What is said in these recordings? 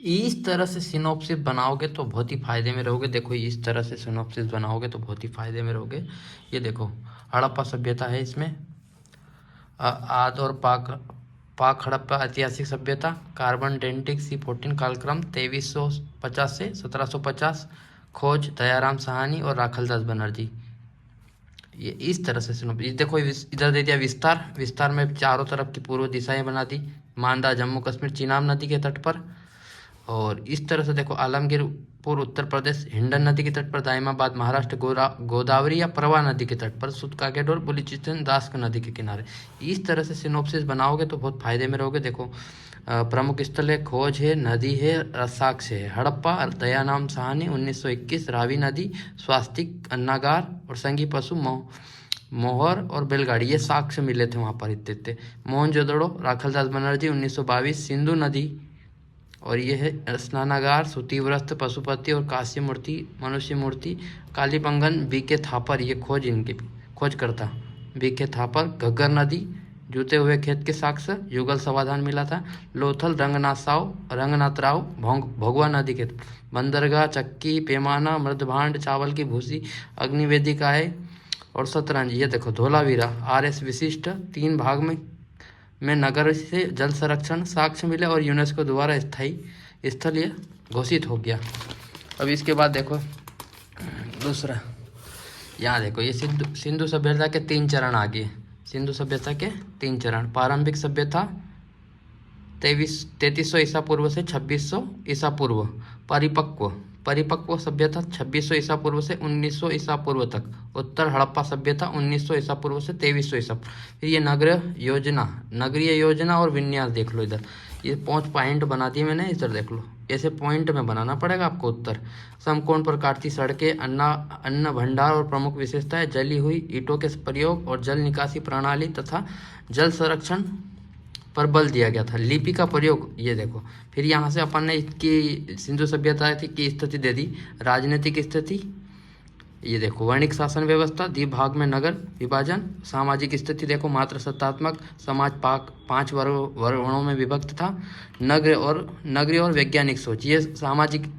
इस तरह से सिनॉप्सिस बनाओगे तो बहुत ही फायदे में रहोगे। देखो इस तरह से सिनॉप्सिस बनाओगे तो बहुत ही फायदे में रहोगे। ये देखो हड़प्पा सभ्यता है इसमें, आद और पाक पाक हड़प्पा ऐतिहासिक सभ्यता, कार्बन डेंटिक C14 कालक्रम 2350 से 1750, खोज दयाराम साहनी और राखलदास बनर्जी। ये इस तरह से सुनो, ये देखो इधर दे दिया विस्तार, विस्तार में चारों तरफ की पूर्व दिशाएं बना दी, मांदा जम्मू कश्मीर चिनाब नदी के तट पर। और इस तरह से देखो आलमगीरपुर उत्तर प्रदेश हिंडन नदी के तट पर, दाइमाबाद महाराष्ट्र गोदावरी या प्रभा नदी के तट पर, सुतकागेड और बलूचिस्तान दास्क नदी के किनारे। इस तरह से सिनोप्सिस बनाओगे तो बहुत फायदे में रहोगे। देखो प्रमुख स्थल है, खोज है, नदी है, साक्ष्य है, हड़प्पा, दयाराम साहनी 1921, रावी नदी, स्वास्तिक अन्नागार और संघी पशु मोहर और बैलगाड़ी, ये साक्ष्य मिले थे वहाँ पर इतने। मोहनजोदड़ो राखलदास बनर्जी 1922, सिंधु नदी, और ये है स्नानागार, सूतीव्रत, पशुपति और कांस्य मूर्ति, मनुष्य मूर्ति, कालीबंगन, बीके थापर, ये खोज इनके खोज करता बीके थापर, घग्गर नदी, जूते हुए खेत के साक्ष्य, युगल समाधान मिला था, लोथल, रंगनाथ राव, भगवा नदी के, बंदरगाह, चक्की, पैमाना, मृदभांड, चावल की भूसी, अग्निवेदिकाएँ और शतरंज। ये देखो धोलावीरा, RS विशिष्ट, 3 भाग में नगर से जल संरक्षण साक्ष्य मिले और यूनेस्को द्वारा स्थायी स्थल ये घोषित हो गया। अब इसके बाद देखो दूसरा, यहाँ देखो ये सिंधु सभ्यता के 3 चरण आ गए। सिंधु सभ्यता के 3 चरण, प्रारंभिक सभ्यता 3300 ईसा पूर्व से 2600 ईसा पूर्व, परिपक्व सभ्यता 2600 ईसा पूर्व से 1900 ईसा पूर्व तक, उत्तर हड़प्पा सभ्यता 1900 ईसा पूर्व से 2300 ईसा। फिर ये नगरीय योजना और विन्यास देख लो इधर, ये 5 पॉइंट बना दिए मैंने, इधर देख लो, ऐसे पॉइंट में बनाना पड़ेगा आपको उत्तर। समकोण प्रकार की सड़कें, अन्न भंडार और प्रमुख विशेषताएं, जली हुई ईंटों के प्रयोग और जल निकासी प्रणाली तथा जल संरक्षण पर बल दिया गया था। लिपि का प्रयोग, ये देखो। फिर यहाँ से अपन ने इसकी सिंधु सभ्यता की स्थिति दे दी, राजनीतिक स्थिति, ये देखो वर्णिक शासन व्यवस्था, द्विभाग में नगर विभाजन, सामाजिक स्थिति देखो मात्र सत्तात्मक समाज 5 वर्णों में विभक्त था, नगरीय और वैज्ञानिक सोच, ये सामाजिक,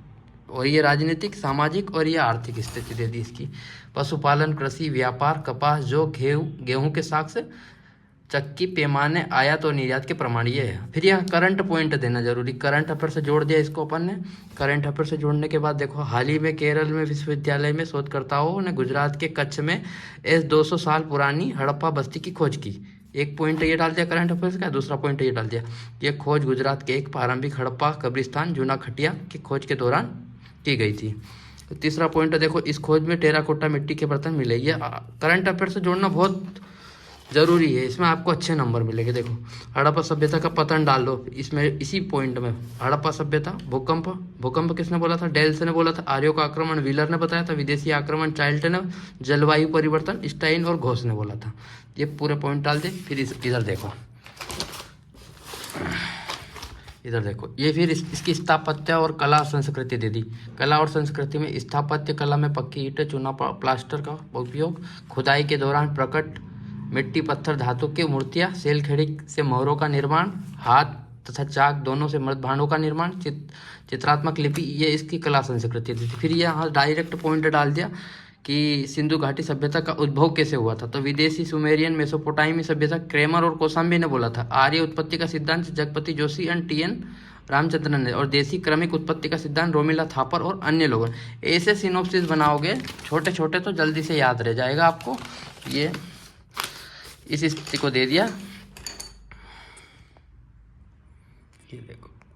और ये राजनीतिक, सामाजिक और ये आर्थिक स्थिति दे दी इसकी। पशुपालन, कृषि, व्यापार, कपास, जो गेहूं के साक्ष्य, चक्की, पैमाने, आयात और निर्यात के प्रमाण, ये है। फिर यहाँ करंट पॉइंट देना जरूरी, करंट अफेयर से जोड़ दिया इसको अपन ने। करंट अफेयर से जोड़ने के बाद देखो, हाल ही में केरल में विश्वविद्यालय में शोधकर्ताओं ने गुजरात के कच्छ में 200 साल पुरानी हड़प्पा बस्ती की खोज की। एक पॉइंट ये डाल दिया करंट अफेयर्स का, दूसरा पॉइंट ये डाल दिया, ये खोज गुजरात के एक प्रारंभिक हड़प्पा कब्रिस्तान जूना खटिया की खोज के दौरान की गई थी। तीसरा पॉइंट देखो, इस खोज में टेराकोटा मिट्टी के बर्तन मिले। ये करंट अफेयर से जोड़ना बहुत जरूरी है, इसमें आपको अच्छे नंबर मिलेंगे। देखो हड़प्पा सभ्यता का पतन डाल दो इसमें, इसी पॉइंट में हड़प्पा सभ्यता, भूकंप किसने बोला था, डेल्स ने बोला था, आर्यों का आक्रमण व्हीलर ने बताया था, विदेशी आक्रमण चाइल्ड ने, जलवायु परिवर्तन स्टाइन और घोष ने बोला था। ये पूरे पॉइंट डाल दे। फिर इधर देखो, ये फिर इसकी स्थापत्य और कला और संस्कृति दे दी। कला और संस्कृति में स्थापत्य कला में पक्की ईंटें, चूना प्लास्टर का उपयोग, खुदाई के दौरान प्रकट मिट्टी, पत्थर, धातु की मूर्तियाँ, सेलखेड़ी से मोहरों का निर्माण, हाथ तथा चाक दोनों से मृत भांडों का निर्माण, चित्रात्मक लिपि, ये इसकी कला संस्कृति थी। फिर यहाँ डायरेक्ट पॉइंट डाल दिया कि सिंधु घाटी सभ्यता का उद्भव कैसे हुआ था। तो विदेशी सुमेरियन मेसोपोटामी सभ्यता क्रेमर और कोसाम्बी ने बोला था। आर्य उत्पत्ति का सिद्धांत जगपति जोशी एंड TN रामचंद्रन ने, और देसी क्रमिक उत्पत्ति का सिद्धांत रोमिला थापर और अन्य लोगों ने। ऐसे सिनोप्सिस बनाओगे छोटे छोटे तो जल्दी से याद रह जाएगा आपको। ये इस स्थिति को दे दिया, ये देखो।